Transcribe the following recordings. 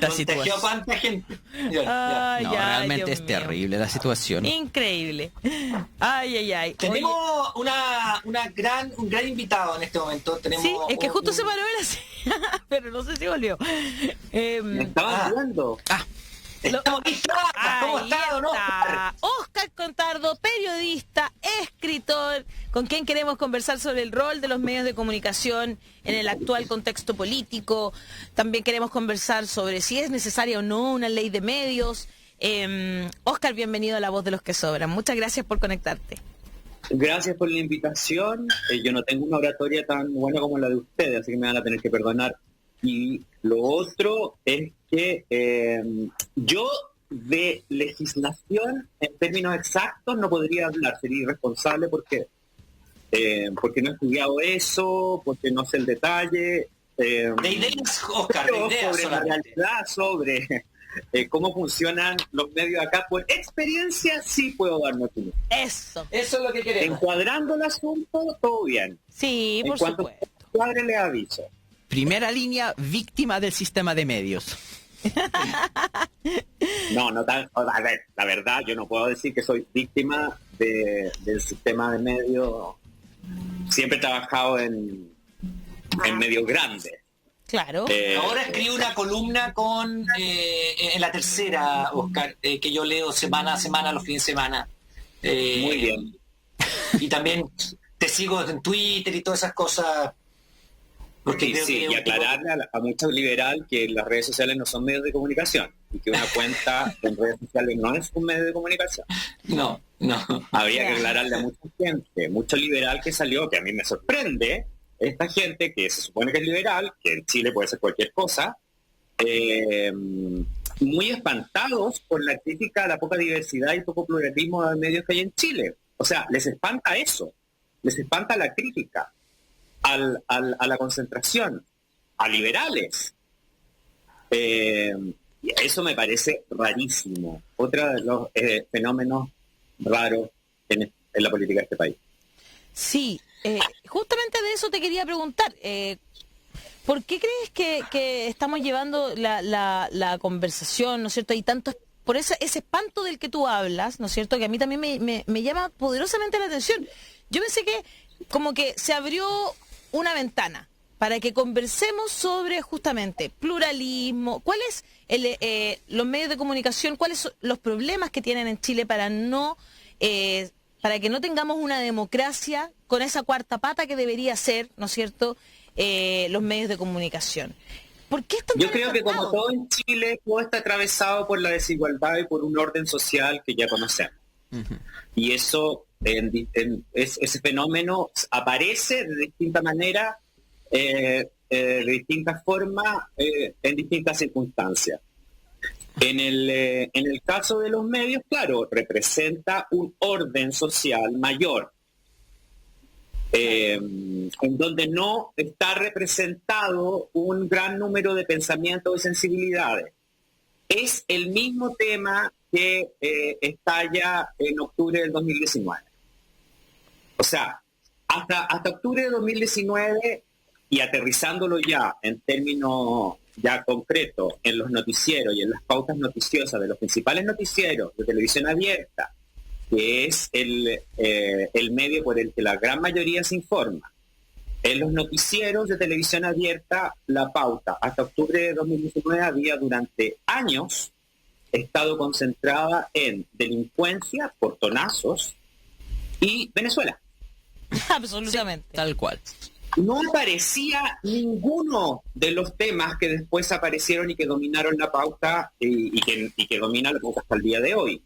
contagió a cuánta gente. Ay, No, ay, realmente Dios es mío. terrible la situación. Increíble. Ay, ay, ay. Tenemos un gran invitado en este momento. Tenemos Sí, es que justo un- se paró él así, pero no sé si volvió. Me estaban hablando. Estamos listos. ¿Cómo Ahí está, don Oscar? está. Oscar Contardo, periodista, escritor, con quien queremos conversar sobre el rol de los medios de comunicación en el actual contexto político. También queremos conversar sobre si es necesaria o no una ley de medios. Oscar, bienvenido a La Voz de los que Sobran. Muchas gracias por conectarte. Gracias por la invitación. Yo no tengo una oratoria tan buena como la de ustedes, así que me van a tener que perdonar. Y lo otro es que yo de legislación en términos exactos no podría hablar, sería irresponsable porque no he estudiado eso, porque no sé el detalle. De ideas, Oscar, de Pero ideas sobre la solamente. realidad, sobre cómo funcionan los medios acá, por experiencia sí puedo dar mi opinión. Eso. Eso es lo que queremos. Encuadrando el asunto, todo bien. Sí, En por cuanto supuesto. cuadre le aviso. Primera línea, víctima del sistema de medios. No tan, a ver, la verdad, yo no puedo decir que soy víctima del sistema de medios. Siempre he trabajado en medios grandes. Claro. Ahora escribo una columna en La Tercera, Oscar, que yo leo semana a semana, los fines de semana. Muy bien. Y también te sigo en Twitter y todas esas cosas. Porque creo que Sí, es y un tipo- aclararle a muchos liberales que las redes sociales no son medios de comunicación y que una cuenta en redes sociales no es un medio de comunicación. No. Habría que aclararle a mucha gente, mucho liberal que salió, que a mí me sorprende, esta gente que se supone que es liberal, que en Chile puede ser cualquier cosa, muy espantados por la crítica a la poca diversidad y poco pluralismo de medios que hay en Chile. O sea, les espanta eso, les espanta la crítica a la concentración, a liberales. Y eso me parece rarísimo. Otro de los fenómenos raros en la política de este país. Sí, justamente de eso te quería preguntar. ¿Por qué crees que estamos llevando la conversación, ¿no es cierto? Hay tanto, por ese espanto del que tú hablas, ¿no es cierto? Que a mí también me llama poderosamente la atención. Yo pensé que como que se abrió una ventana para que conversemos sobre justamente pluralismo, cuáles los medios de comunicación, cuáles son los problemas que tienen en Chile para que no tengamos una democracia con esa cuarta pata que debería ser, ¿no es cierto?, los medios de comunicación. ¿Por qué están Yo tan creo que como estancados? todo en Chile, todo está atravesado por la desigualdad y por un orden social que ya conocemos. Y eso, ese fenómeno aparece de distinta manera, de distintas formas, en distintas circunstancias. En el caso de los medios, claro, representa un orden social mayor, en donde no está representado un gran número de pensamientos y sensibilidades. Es el mismo tema que estalla en octubre del 2019. O sea, hasta octubre de 2019, y aterrizándolo ya en términos ya concretos en los noticieros y en las pautas noticiosas de los principales noticieros de televisión abierta, que es el medio por el que la gran mayoría se informa. En los noticieros de televisión abierta, la pauta hasta octubre de 2019 había durante años estado concentrada en delincuencia, portonazos y Venezuela. Absolutamente. Tal cual. No aparecía ninguno de los temas que después aparecieron y que dominaron la pauta y que dominan la pauta hasta el día de hoy.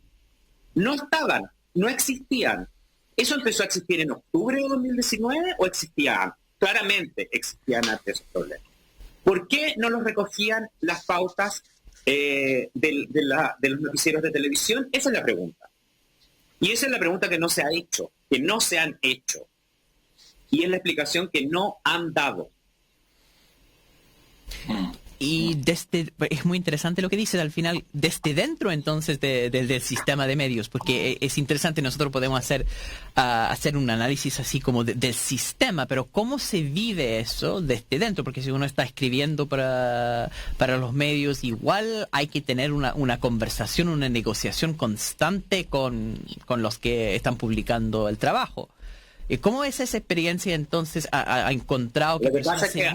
No estaban, no existían. ¿Eso empezó a existir en octubre de 2019 o existía antes? Claramente existían antes esos problemas. ¿Por qué no los recogían las pautas de los noticieros de televisión? Esa es la pregunta. Y esa es la pregunta que no se ha hecho, que no se han hecho. Y es la explicación que no han dado. es muy interesante lo que dices al final, desde dentro entonces del sistema de medios, porque es interesante, nosotros podemos hacer un análisis así como del sistema, pero cómo se vive eso desde dentro, porque si uno está escribiendo para los medios, igual hay que tener una conversación, una negociación constante con los que están publicando el trabajo. ¿Cómo es esa experiencia entonces? ¿Ha encontrado que lo que pasa es que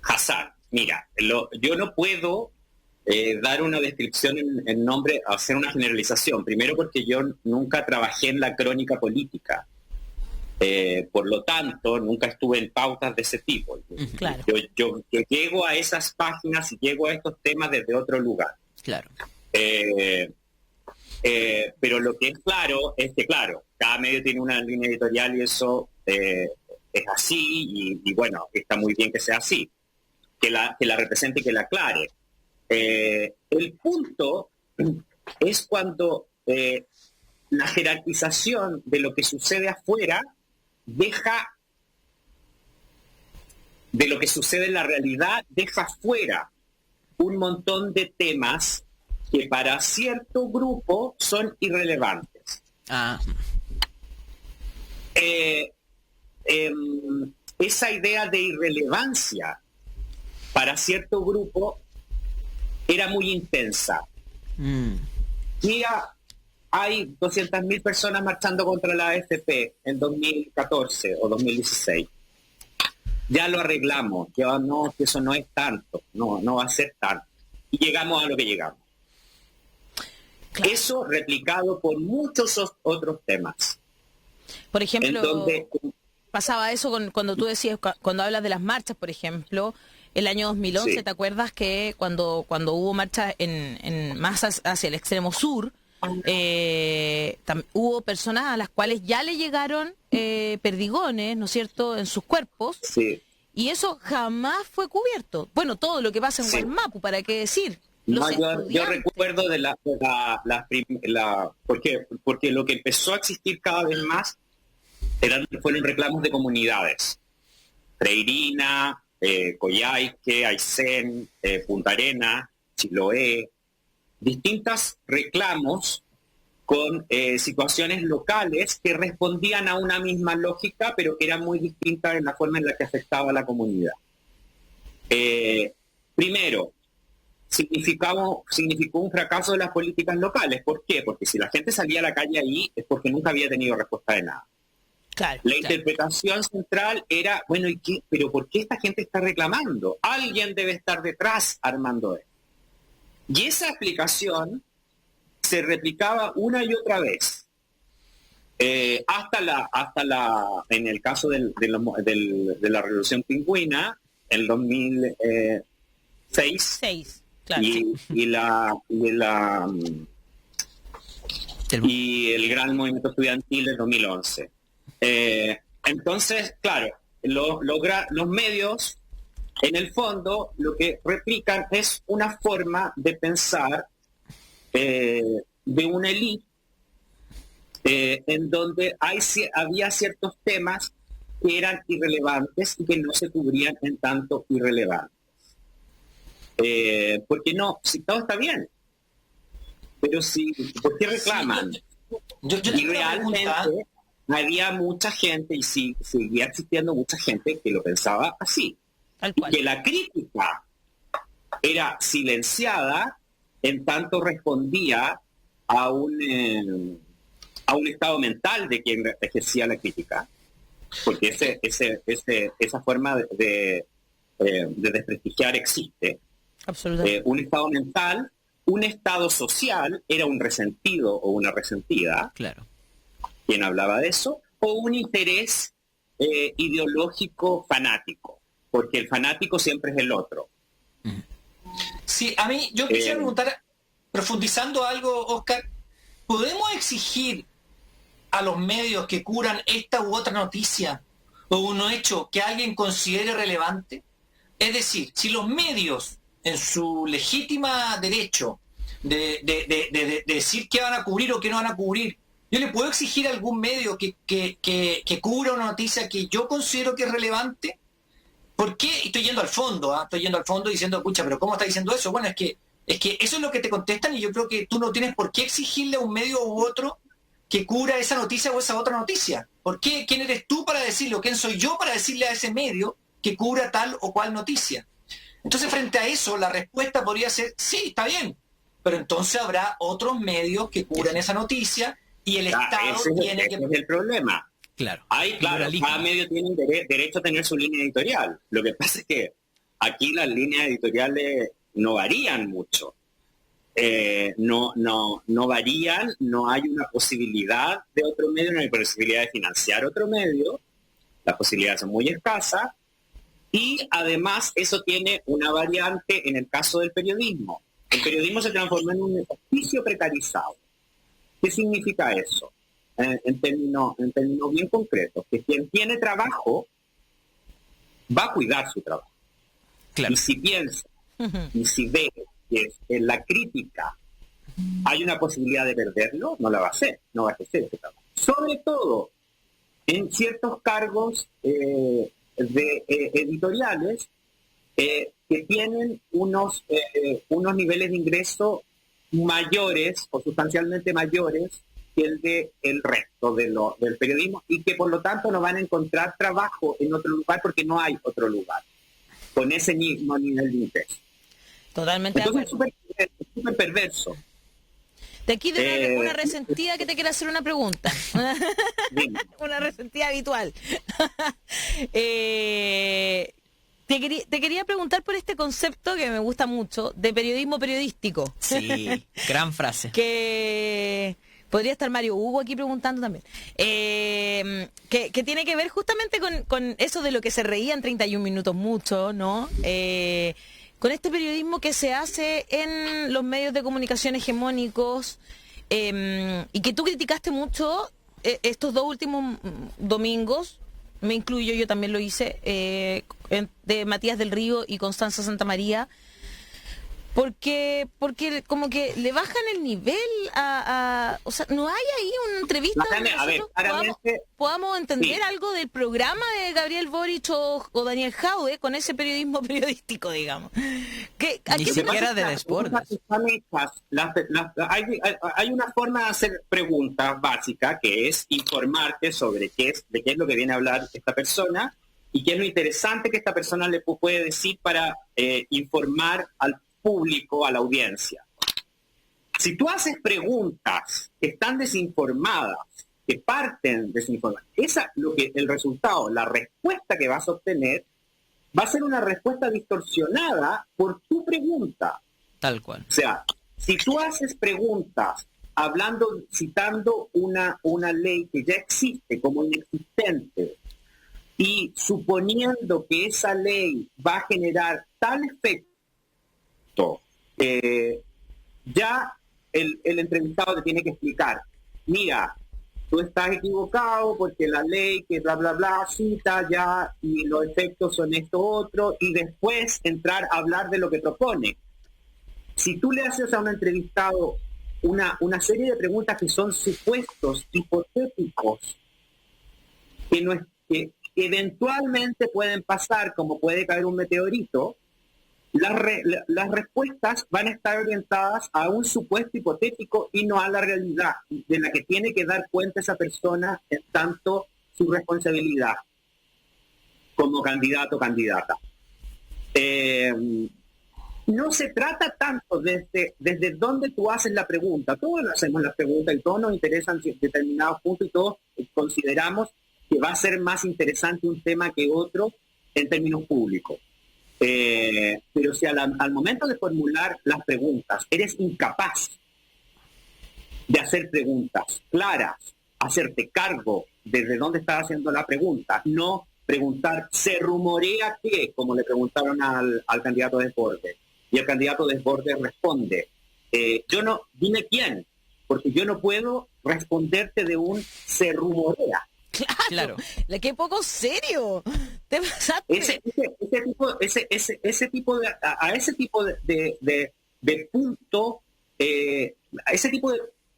Hassan, mira, yo no puedo dar una descripción en nombre, hacer una generalización. Primero porque yo nunca trabajé en la crónica política. Por lo tanto, nunca estuve en pautas de ese tipo. Claro. Yo llego a esas páginas y llego a estos temas desde otro lugar. Claro. Pero lo que es claro es que, claro, cada medio tiene una línea editorial y eso es así, y bueno, está muy bien que sea así, que la represente y que la aclare. El punto es cuando la jerarquización de lo que sucede afuera deja de lo que sucede en la realidad, deja fuera un montón de temas que para cierto grupo son irrelevantes. Esa idea de irrelevancia para cierto grupo era muy intensa. Mira, hay 200.000 personas marchando contra la AFP en 2014 o 2016. Ya lo arreglamos, ya no, que eso no es tanto, no va a ser tanto. Y llegamos a lo que llegamos. Claro. Eso replicado por muchos otros temas. Por ejemplo, donde pasaba eso cuando tú decías, cuando hablas de las marchas, por ejemplo, el año 2011, sí. ¿Te acuerdas que cuando hubo marchas en más hacia el extremo sur, hubo personas a las cuales ya le llegaron perdigones, ¿no es cierto?, en sus cuerpos? Sí. Y eso jamás fue cubierto. Bueno, todo lo que pasa en Gualmapu, ¿para qué decir? No, yo recuerdo porque lo que empezó a existir cada vez más fueron reclamos de comunidades. Freirina, Coyhaique, Aysén, Punta Arenas, Chiloé, distintos reclamos con situaciones locales que respondían a una misma lógica, pero que eran muy distintas en la forma en la que afectaba a la comunidad. Primero, significó un fracaso de las políticas locales. ¿Por qué? Porque si la gente salía a la calle ahí es porque nunca había tenido respuesta de nada. Claro, la interpretación central era, bueno, ¿y qué? ¿Pero por qué esta gente está reclamando? Alguien debe estar detrás armando esto. Y esa explicación se replicaba una y otra vez. En el caso de la Revolución Pingüina, en 2006. Claro. Y el gran movimiento estudiantil del 2011. Entonces, claro, los medios, en el fondo, lo que replican es una forma de pensar de una élite en donde había ciertos temas que eran irrelevantes y que no se cubrían en tanto irrelevantes. Porque no, si todo está bien, pero ¿por qué reclaman? Y realmente había mucha gente, y seguía existiendo mucha gente que lo pensaba así, y que la crítica era silenciada en tanto respondía a un estado mental de quien ejercía la crítica, porque esa forma de desprestigiar existe. Absolutamente. Un estado mental, un estado social era un resentido o una resentida. Claro. Quien hablaba de eso, o un interés ideológico fanático, porque el fanático siempre es el otro. Sí, a mí, yo quisiera preguntar, profundizando algo, Oscar, ¿podemos exigir a los medios que curan esta u otra noticia o un hecho que alguien considere relevante? Es decir, si los medios, en su legítima derecho de decir qué van a cubrir o qué no van a cubrir, yo le puedo exigir a algún medio que cubra una noticia que yo considero que es relevante, ¿Por qué? Y estoy yendo al fondo, estoy yendo al fondo diciendo, escucha, pero ¿cómo está diciendo eso? Bueno, es que eso es lo que te contestan y yo creo que tú no tienes por qué exigirle a un medio u otro que cubra esa noticia o esa otra noticia. ¿Por qué? ¿Quién eres tú para decirlo? ¿Quién soy yo para decirle a ese medio que cubra tal o cual noticia? Entonces, frente a eso, la respuesta podría ser, sí, está bien, pero entonces habrá otros medios que cubran esa noticia y el Estado tiene que... Ese es el problema. Claro. Claro, cada medio tiene derecho a tener su línea editorial. Lo que pasa es que aquí las líneas editoriales no varían mucho. No varían, no hay una posibilidad de otro medio, no hay posibilidad de financiar otro medio, las posibilidades son muy escasas, y además eso tiene una variante en el caso del periodismo. El periodismo se transformó en un oficio precarizado. ¿Qué significa eso? En términos bien concretos, que quien tiene trabajo va a cuidar su trabajo. Claro. Y si piensa, y si ve que en la crítica hay una posibilidad de perderlo, no la va a hacer, no va a ejercer ese trabajo. Sobre todo en ciertos cargos editoriales que tienen unos niveles de ingreso mayores o sustancialmente mayores que el del resto del periodismo y que por lo tanto no van a encontrar trabajo en otro lugar porque no hay otro lugar con ese mismo nivel de ingreso. Totalmente. Entonces es súper perverso. De aquí de una resentida que te quiere hacer una pregunta. Una resentida habitual. Te quería preguntar por este concepto que me gusta mucho, de periodismo periodístico. Sí, gran frase. Que podría estar Mario Hugo aquí preguntando también. Que tiene que ver justamente con eso de lo que se reían 31 minutos mucho, ¿no? Con este periodismo que se hace en los medios de comunicación hegemónicos y que tú criticaste mucho estos 2 últimos domingos, me incluyo, yo también lo hice, de Matías del Río y Constanza Santamaría, porque como que le bajan el nivel o sea, no hay ahí una entrevista donde podamos entender algo del programa de Gabriel Boric o Daniel Jaude con ese periodismo periodístico, digamos. Ni siquiera de deportes. Hay una forma de hacer preguntas básicas que es informarte sobre de qué es lo que viene a hablar esta persona y qué es lo interesante que esta persona le puede decir para informar al público, a la audiencia. Si tú haces preguntas que están desinformadas, que parten desinformadas, el resultado, la respuesta que vas a obtener, va a ser una respuesta distorsionada por tu pregunta. Tal cual. O sea, si tú haces preguntas citando una ley que ya existe como inexistente y suponiendo que esa ley va a generar tal efecto, ya el entrevistado te tiene que explicar, mira, tú estás equivocado porque la ley que bla bla bla cita ya y los efectos son esto otro, y después entrar a hablar de lo que propone. Si tú le haces a un entrevistado una serie de preguntas que son supuestos hipotéticos que eventualmente pueden pasar, como puede caer un meteorito, las respuestas van a estar orientadas a un supuesto hipotético y no a la realidad de la que tiene que dar cuenta esa persona en tanto su responsabilidad como candidato o candidata. No se trata tanto desde dónde tú haces la pregunta. Todos hacemos la pregunta y todos nos interesan determinados puntos y todos consideramos que va a ser más interesante un tema que otro en términos públicos. Pero si al momento de formular las preguntas eres incapaz de hacer preguntas claras, hacerte cargo desde dónde estás haciendo la pregunta, no preguntar, se rumorea que, como le preguntaron al candidato Desbordes, y el candidato Desbordes responde, dime quién, porque yo no puedo responderte de un se rumorea. Claro. Qué poco serio. Te pasaste. Ese tipo de punto, ese tipo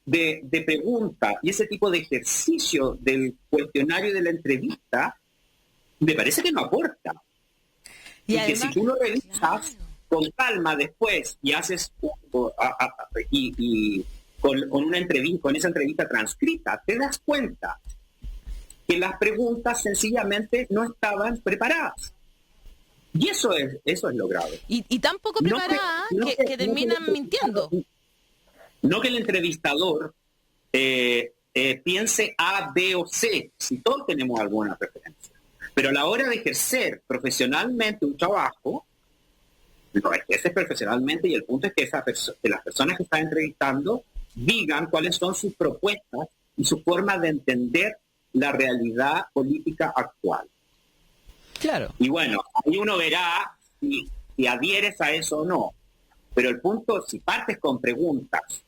de pregunta y ese tipo de ejercicio del cuestionario de la entrevista, me parece que no aporta. Y Y, además, que si tú lo revisas claro, con calma después y haces con una entrevista, con esa entrevista transcrita, te das cuenta que las preguntas sencillamente no estaban preparadas. Y eso es lo grave. y tan poco No preparada no que no el terminan mintiendo. No que el entrevistador piense A, B o C, si todos tenemos alguna preferencia. Pero a la hora de ejercer profesionalmente un trabajo, lo ejerces profesionalmente y el punto es que que las personas que están entrevistando digan cuáles son sus propuestas y su forma de entender la realidad política actual. Claro. Y bueno, ahí uno verá si adhieres a eso o no. Pero el punto, si partes con preguntas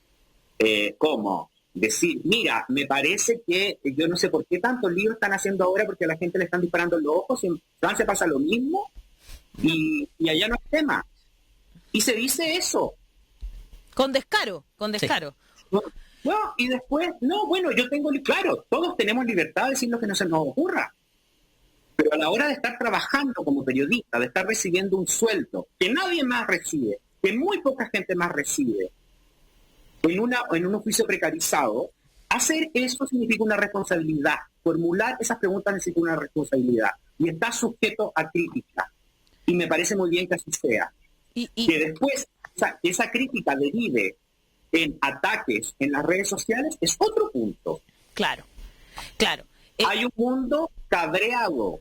como decir, mira, me parece que yo no sé por qué tantos líos están haciendo ahora porque a la gente le están disparando en los ojos, en Francia pasa lo mismo y allá no hay tema. Y se dice eso. Con descaro, con descaro. No, y después, no, bueno, claro, todos tenemos libertad de decir lo que no se nos ocurra. Pero a la hora de estar trabajando como periodista, de estar recibiendo un sueldo que nadie más recibe, que muy poca gente más recibe, en un oficio precarizado, hacer eso significa una responsabilidad. Formular esas preguntas necesita una responsabilidad. Y está sujeto a crítica. Y me parece muy bien que así sea. Que después esa crítica derive en ataques en las redes sociales es otro punto. Claro, claro. Hay un mundo cabreado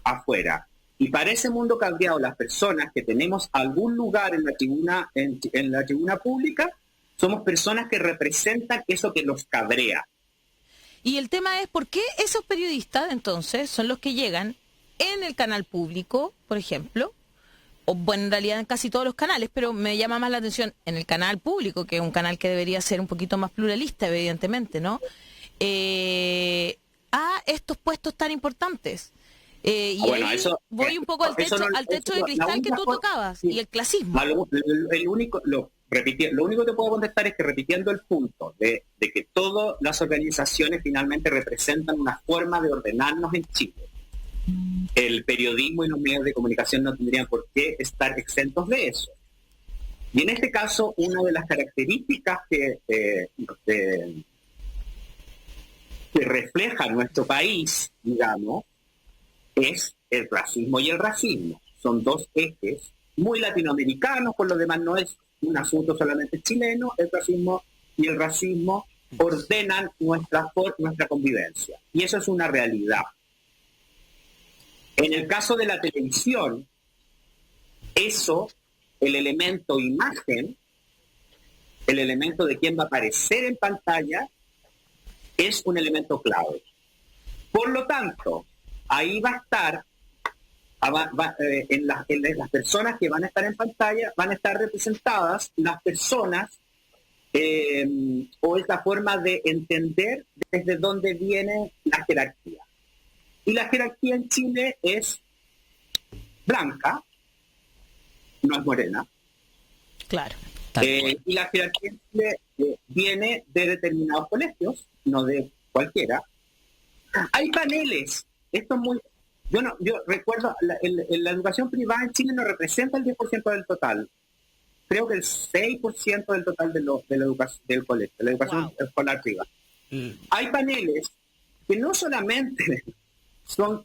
afuera. Y para ese mundo cabreado, las personas que tenemos algún lugar en la tribuna, en la tribuna pública, somos personas que representan eso que los cabrea. Y el tema es, ¿por qué esos periodistas, entonces, son los que llegan en el canal público, por ejemplo? O bueno, en realidad en casi todos los canales, pero me llama más la atención en el canal público, que es un canal que debería ser un poquito más pluralista, evidentemente, ¿no? A estos puestos tan importantes. Y bueno, ahí eso, voy un poco al techo de cristal que tú tocabas, sí. Y el clasismo. Lo único que te puedo contestar es que repitiendo el punto de que todas las organizaciones finalmente representan una forma de ordenarnos en Chile. El periodismo y los medios de comunicación no tendrían por qué estar exentos de eso. Y en este caso, una de las características que refleja nuestro país, digamos, es el racismo y el racismo. Son dos ejes muy latinoamericanos, por lo demás no es un asunto solamente chileno. El racismo y el racismo ordenan nuestra convivencia. Y eso es una realidad. En el caso de la televisión, el elemento imagen, el elemento de quién va a aparecer en pantalla, es un elemento clave. Por lo tanto, ahí va a estar, en las personas que van a estar en pantalla, van a estar representadas las personas o esa forma de entender desde dónde viene la jerarquía. Y la jerarquía en Chile es blanca, no es morena. Claro. Y la jerarquía en Chile viene de determinados colegios, no de cualquiera. Hay paneles. Esto es muy... Yo recuerdo, la educación privada en Chile no representa el 10% del total. Creo que el 6% del total del colegio, de la educación escolar privada. Hay paneles que no solamente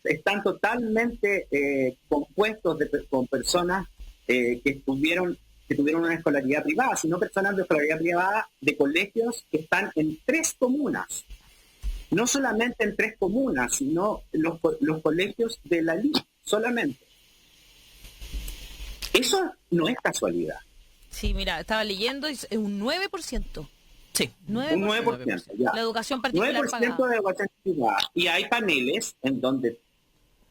están totalmente compuestos con personas que tuvieron una escolaridad privada, sino personas de escolaridad privada de colegios que están en 3 comunas. No solamente en 3 comunas, sino los colegios de la LIC solamente. Eso no es casualidad. Sí, mira, estaba leyendo, es un 9%. Sí, 9%. Un 9%, ya. La educación particular 9% pagada. de educación privada. Y hay paneles en donde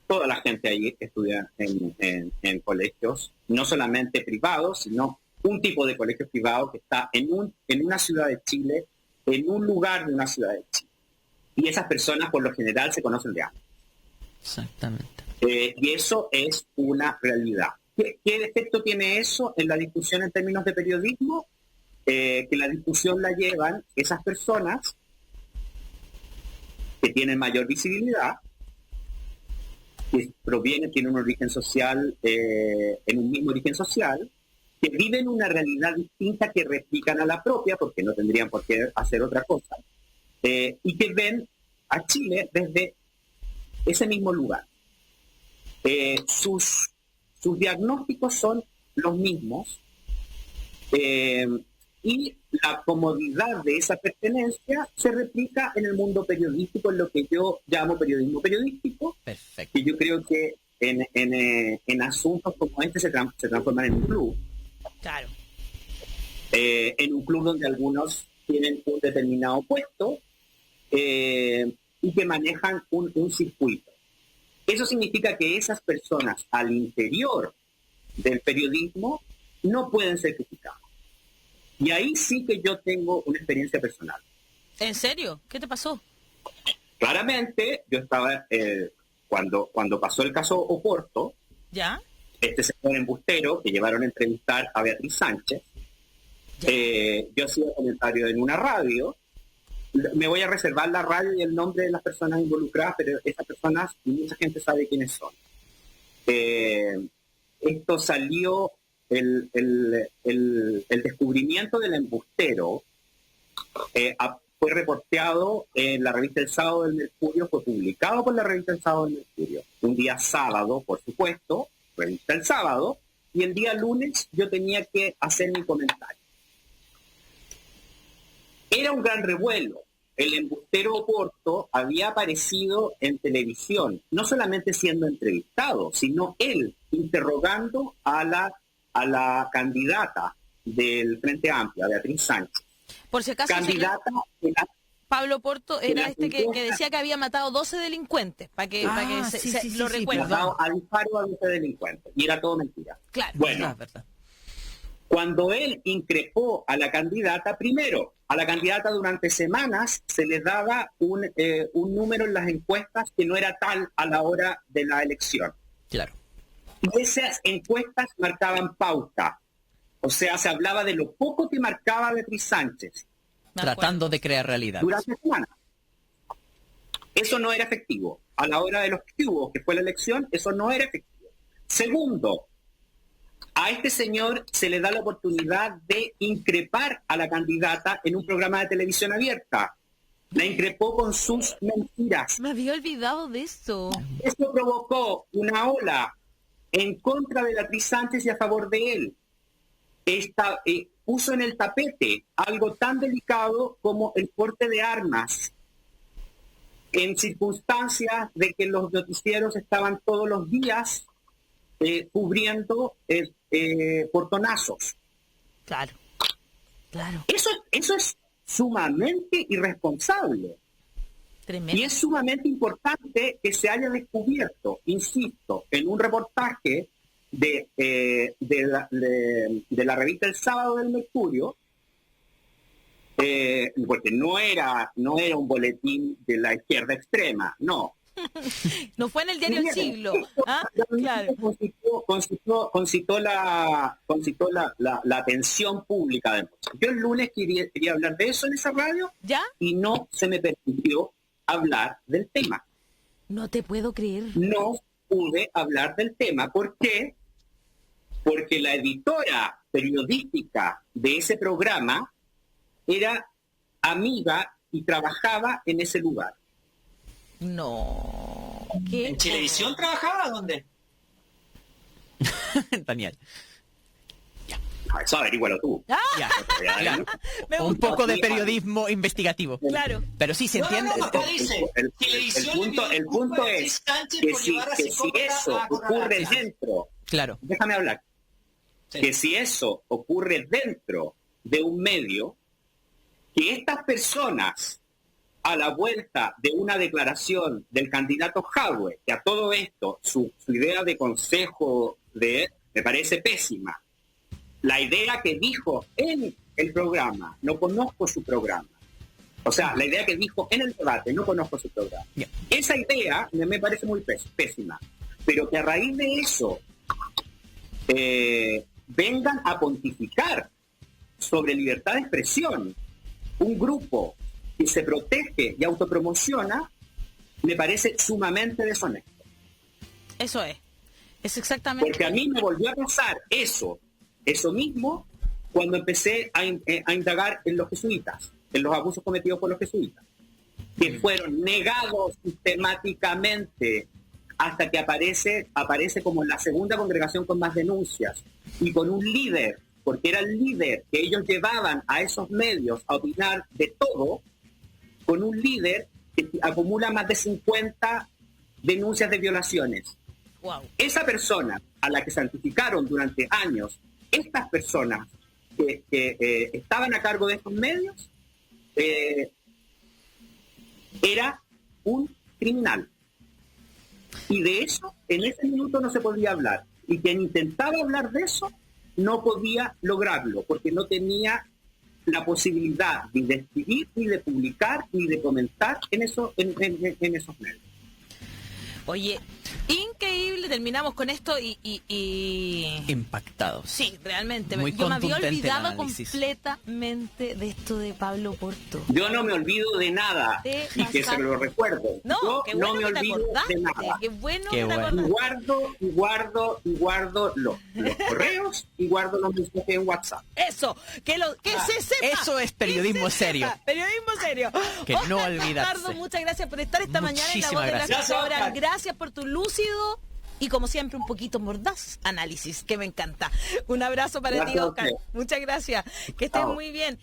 toda la gente allí estudia en colegios, no solamente privados, sino un tipo de colegio privado que está en una ciudad de Chile, en un lugar de una ciudad de Chile. Y esas personas por lo general se conocen de antes. Exactamente. Y eso es una realidad. ¿Qué efecto tiene eso en la discusión en términos de periodismo? Que la discusión la llevan esas personas que tienen mayor visibilidad que tienen un origen social, en un mismo origen social, que viven una realidad distinta que replican a la propia, porque no tendrían por qué hacer otra cosa, y que ven a Chile desde ese mismo lugar. Sus diagnósticos son los mismos, y la comodidad de esa pertenencia se replica en el mundo periodístico, en lo que yo llamo periodismo periodístico. Perfecto. Que yo creo que en asuntos como este se transforman en un club. Claro. En un club donde algunos tienen un determinado puesto y que manejan un circuito. Eso significa que esas personas al interior del periodismo no pueden ser criticadas. Y ahí sí que yo tengo una experiencia personal. ¿En serio? ¿Qué te pasó? Claramente, yo estaba, cuando pasó el caso Oporto, ¿Ya? este señor embustero que llevaron a entrevistar a Beatriz Sánchez, yo hacía comentario en una radio. Me voy a reservar la radio y el nombre de las personas involucradas, pero esas personas, mucha gente sabe quiénes son. Esto salió, el descubrimiento del embustero fue reporteado en la revista El Sábado del Mercurio, fue publicado por la revista El Sábado del Mercurio. Un día sábado, por supuesto, revista El Sábado, y el día lunes yo tenía que hacer mi comentario. Era un gran revuelo. El embustero Oporto había aparecido en televisión, no solamente siendo entrevistado, sino él interrogando a la candidata del Frente Amplio, a Beatriz Sánchez. Por si acaso, Candidata Pablo Porto era este que decía que había matado 12 delincuentes, para que lo recuerden. a disparo a 12 delincuentes, y era todo mentira. Claro. Bueno, Verdad. cuando él increpó a la candidata, primero, a la candidata durante semanas se le daba un número en las encuestas que no era tal a la hora de la elección. Claro. Y esas encuestas marcaban pauta. O sea, se hablaba de lo poco que marcaba Beatriz Sánchez Tratando de crear realidad. durante semanas. Eso no era efectivo. A la hora de los cubos, que fue la elección, eso no era efectivo. Segundo, a este señor se le da la oportunidad de increpar a la candidata en un programa de televisión abierta. La increpó con sus mentiras. Me había olvidado de eso. Esto provocó una ola en contra de Beatriz Sánchez y a favor de él. Puso en el tapete algo tan delicado como el porte de armas, en circunstancias de que los noticieros estaban todos los días cubriendo portonazos. Claro. Eso es sumamente irresponsable. Tremendo. Y es sumamente importante que se haya descubierto, insisto, en un reportaje de la revista El Sábado del Mercurio, porque no era un boletín de la izquierda extrema, no. No fue en el diario El Siglo. Claro. Concitó la atención pública de muchos. Yo el lunes quería hablar de eso en esa radio, ¿Ya? y no se me permitió hablar del tema. No te puedo creer. No pude hablar del tema. ¿Por qué? Porque la editora periodística de ese programa era amiga y trabajaba en ese lugar. No. ¿Qué? ¿En Chilevisión trabajaba? ¿Dónde? Daniel. Eso averígualo tú. Ya. Me Un gustó. poco de periodismo investigativo. Claro. Pero sí se entiende. acá dice, El punto es que si eso ocurre dentro, Claro. déjame hablar, Sí. que si eso ocurre dentro de un medio, que estas personas, a la vuelta de una declaración del candidato Jadwe, que a todo esto su idea de consejo me parece pésima. La idea que dijo en el programa, no conozco su programa. O sea, la idea que dijo en el debate, no conozco su programa. Yeah. Esa idea me parece muy pésima. Pero que a raíz de eso vengan a pontificar sobre libertad de expresión un grupo que se protege y autopromociona, me parece sumamente deshonesto. Eso es exactamente. Porque a mí me volvió a pasar eso mismo, cuando empecé a indagar en los jesuitas, en los abusos cometidos por los jesuitas, que fueron negados sistemáticamente hasta que aparece como la segunda congregación con más denuncias y con un líder, porque era el líder que ellos llevaban a esos medios a opinar de todo, con un líder que acumula más de 50 denuncias de violaciones. Wow. Esa persona a la que santificaron durante años, estas personas que estaban a cargo de estos medios, era un criminal. Y de eso, en ese minuto no se podía hablar. Y quien intentaba hablar de eso, no podía lograrlo, porque no tenía la posibilidad ni de escribir, ni de publicar, ni de comentar en esos medios. Oye, increíble, terminamos con esto y Impactados. sí, realmente. Muy Yo me había contundente el olvidado análisis. completamente de esto de Pablo Porto. Yo no me olvido de nada, y que se lo recuerdo. No, Yo qué bueno no me que te olvido acordaste. de nada. Qué bueno Qué que te bueno. acordaste. Y guardo los correos y guardo los mensajes en WhatsApp. Eso, que se sepa. Eso es periodismo que se serio. sepa, periodismo serio. Que no Oscar olvidarse. Bastardo, muchas gracias por estar esta mañana en La Voz de las Muchísimas Cabras. gracias. Gracias por tu lúcido y, como siempre, un poquito mordaz análisis, que me encanta. Un abrazo para ti, Gracias a Oscar. usted. Muchas gracias. Que estés Chao. muy bien.